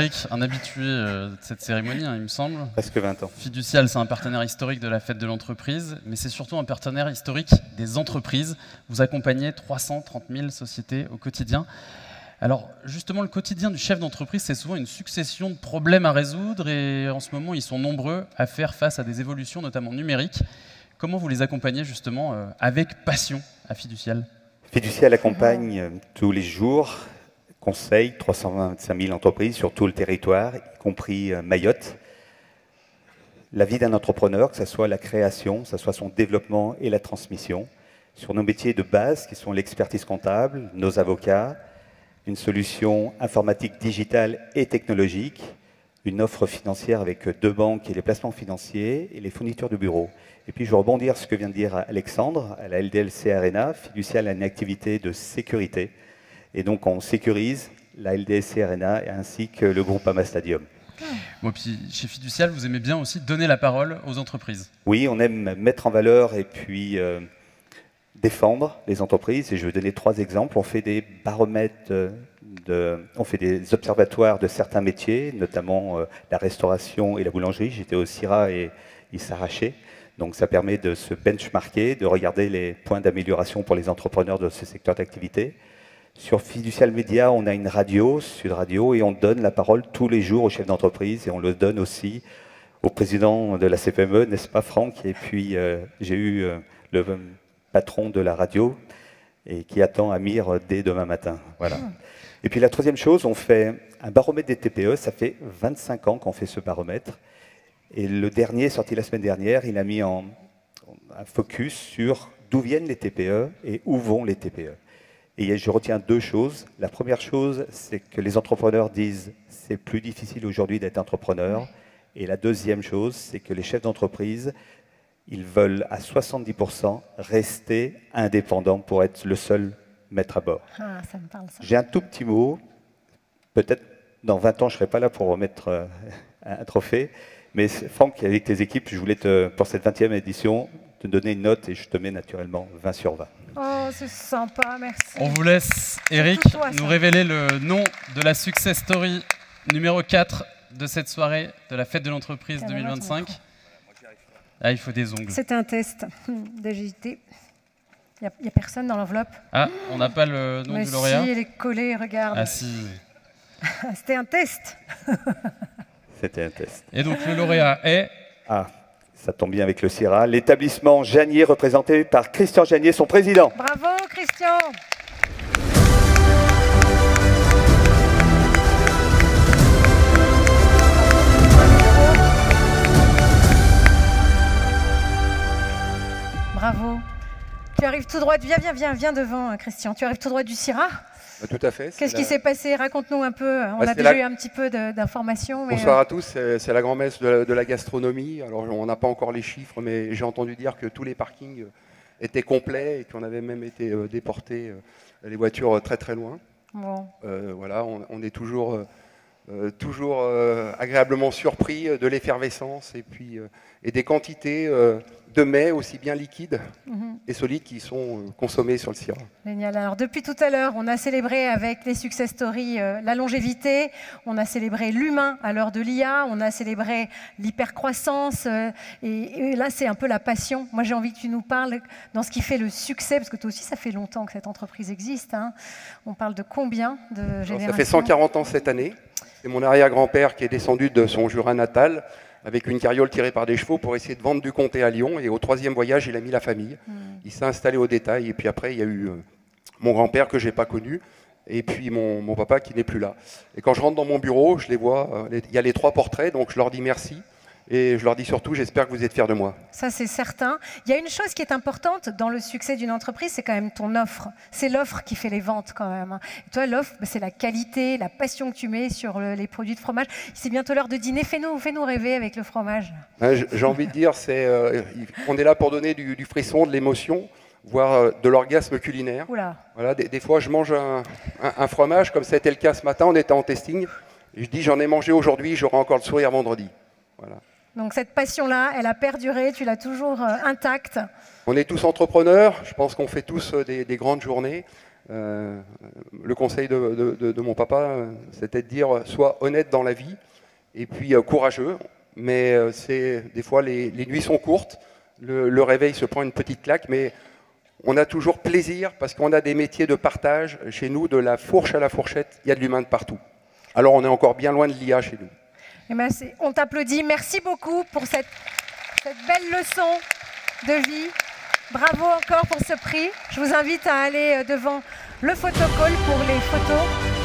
Eric, un habitué de cette cérémonie, hein, il me semble. Presque 20 ans. Fiducial, c'est un partenaire historique de la fête de l'entreprise, mais c'est surtout un partenaire historique des entreprises. Vous accompagnez 330 000 sociétés au quotidien. Alors, justement, le quotidien du chef d'entreprise, c'est souvent une succession de problèmes à résoudre, et en ce moment, ils sont nombreux à faire face à des évolutions, notamment numériques. Comment vous les accompagnez, justement, avec passion à Fiducial? Fiducial accompagne tous les jours, conseille 325 000 entreprises sur tout le territoire, y compris Mayotte. La vie d'un entrepreneur, que ce soit la création, que ce soit son développement et la transmission, sur nos métiers de base, qui sont l'expertise comptable, nos avocats, une solution informatique digitale et technologique, une offre financière avec 2 banques et les placements financiers et les fournitures de bureaux. Et puis je vais rebondir sur ce que vient de dire Alexandre, à la LDLC Arena, Fiducial a une activité de sécurité. Et donc on sécurise la LDLC Arena ainsi que le Groupama Stadium. Bon, puis chez Fiducial, vous aimez bien aussi donner la parole aux entreprises. Oui, on aime mettre en valeur et puis défendre les entreprises. Et je vais donner 3 exemples. On fait des baromètres, on fait des observatoires de certains métiers, notamment la restauration et la boulangerie. J'étais au CIRA et il s'arrachait. Donc ça permet de se benchmarker, de regarder les points d'amélioration pour les entrepreneurs de ce secteur d'activité. Sur Fiducial Média, on a une radio, Sud Radio, et on donne la parole tous les jours aux chefs d'entreprise et on le donne aussi au président de la CPME, n'est-ce pas Franck? Et puis j'ai eu le patron de la radio et qui attend Amir dès demain matin. Voilà. Et puis la 3e chose, on fait un baromètre des TPE, ça fait 25 ans qu'on fait ce baromètre. Et le dernier, sorti la semaine dernière, il a mis un focus sur d'où viennent les TPE et où vont les TPE. Et je retiens 2 choses. La première chose, c'est que les entrepreneurs disent c'est plus difficile aujourd'hui d'être entrepreneur. Et la deuxième chose, c'est que les chefs d'entreprise, ils veulent à 70% rester indépendants pour être le seul maître à bord. Ah, ça me parle, ça. J'ai un tout petit mot. Peut-être dans 20 ans, je ne serai pas là pour remettre un trophée. Mais Franck, avec tes équipes, je voulais, pour cette 20e édition, te donner une note et je te mets naturellement 20 sur 20. Oh, c'est sympa, merci. On vous laisse, Eric, nous révéler le nom de la success story numéro 4 de cette soirée de la fête de l'entreprise 2025. Ah, il faut des ongles. C'était un test d'agilité. Il n'y a personne dans l'enveloppe. Ah, on n'a pas le nom du lauréat? Si, elle est collée, regarde. Ah si. C'était un test. C'était un test. Et donc le lauréat est... Ah, ça tombe bien avec le CIRA. L'établissement Janier, représenté par Christian Janier, son président. Bravo, Christian. Bravo. Tu arrives tout droit, viens devant, Christian. Tu arrives tout droit du CIRA? Tout à fait. Qu'est-ce qui s'est passé? Raconte-nous un peu. On a déjà eu un petit peu d'informations. Bonsoir à tous, c'est la grand-messe de la gastronomie. Alors on n'a pas encore les chiffres, mais j'ai entendu dire que tous les parkings étaient complets et qu'on avait même été déportés les voitures très très loin. Bon. Voilà, on est toujours agréablement surpris de l'effervescence et des quantités de mets aussi bien liquides et solides qui sont consommés sur le CIRA. Génial. Alors depuis tout à l'heure, on a célébré avec les success stories la longévité, on a célébré l'humain à l'heure de l'IA, on a célébré l'hypercroissance et là c'est un peu la passion. Moi j'ai envie que tu nous parles dans ce qui fait le succès, parce que toi aussi ça fait longtemps que cette entreprise existe. Hein. On parle de combien de générations? Ça fait 140 ans cette année. C'est mon arrière-grand-père qui est descendu de son Jura natal avec une carriole tirée par des chevaux pour essayer de vendre du comté à Lyon. Et au 3e voyage, il a mis la famille. Il s'est installé au détail. Et puis après, il y a eu mon grand-père que je n'ai pas connu. Et puis mon papa qui n'est plus là. Et quand je rentre dans mon bureau, je les vois. Il y a les 3 portraits. Donc je leur dis merci. Et je leur dis surtout, j'espère que vous êtes fiers de moi. Ça, c'est certain. Il y a une chose qui est importante dans le succès d'une entreprise, c'est quand même ton offre. C'est l'offre qui fait les ventes quand même. Et toi, l'offre, c'est la qualité, la passion que tu mets sur les produits de fromage. C'est bientôt l'heure de dîner. Fais-nous rêver avec le fromage. J'ai envie de dire, on est là pour donner du frisson, de l'émotion, voire de l'orgasme culinaire. Oula. Voilà, des fois, je mange un fromage, comme ça a été le cas ce matin, on était en testing. Et je dis, j'en ai mangé aujourd'hui, j'aurai encore le sourire vendredi. Voilà. Donc cette passion-là, elle a perduré, tu l'as toujours intacte. On est tous entrepreneurs, je pense qu'on fait tous des grandes journées. Le conseil de mon papa, c'était de dire sois honnête dans la vie et puis courageux. Mais des fois, les nuits sont courtes, le réveil se prend une petite claque, mais on a toujours plaisir parce qu'on a des métiers de partage. Chez nous, de la fourche à la fourchette, il y a de l'humain de partout. Alors on est encore bien loin de l'IA chez nous. Eh ben, on t'applaudit. Merci beaucoup pour cette belle leçon de vie. Bravo encore pour ce prix. Je vous invite à aller devant le photocall pour les photos.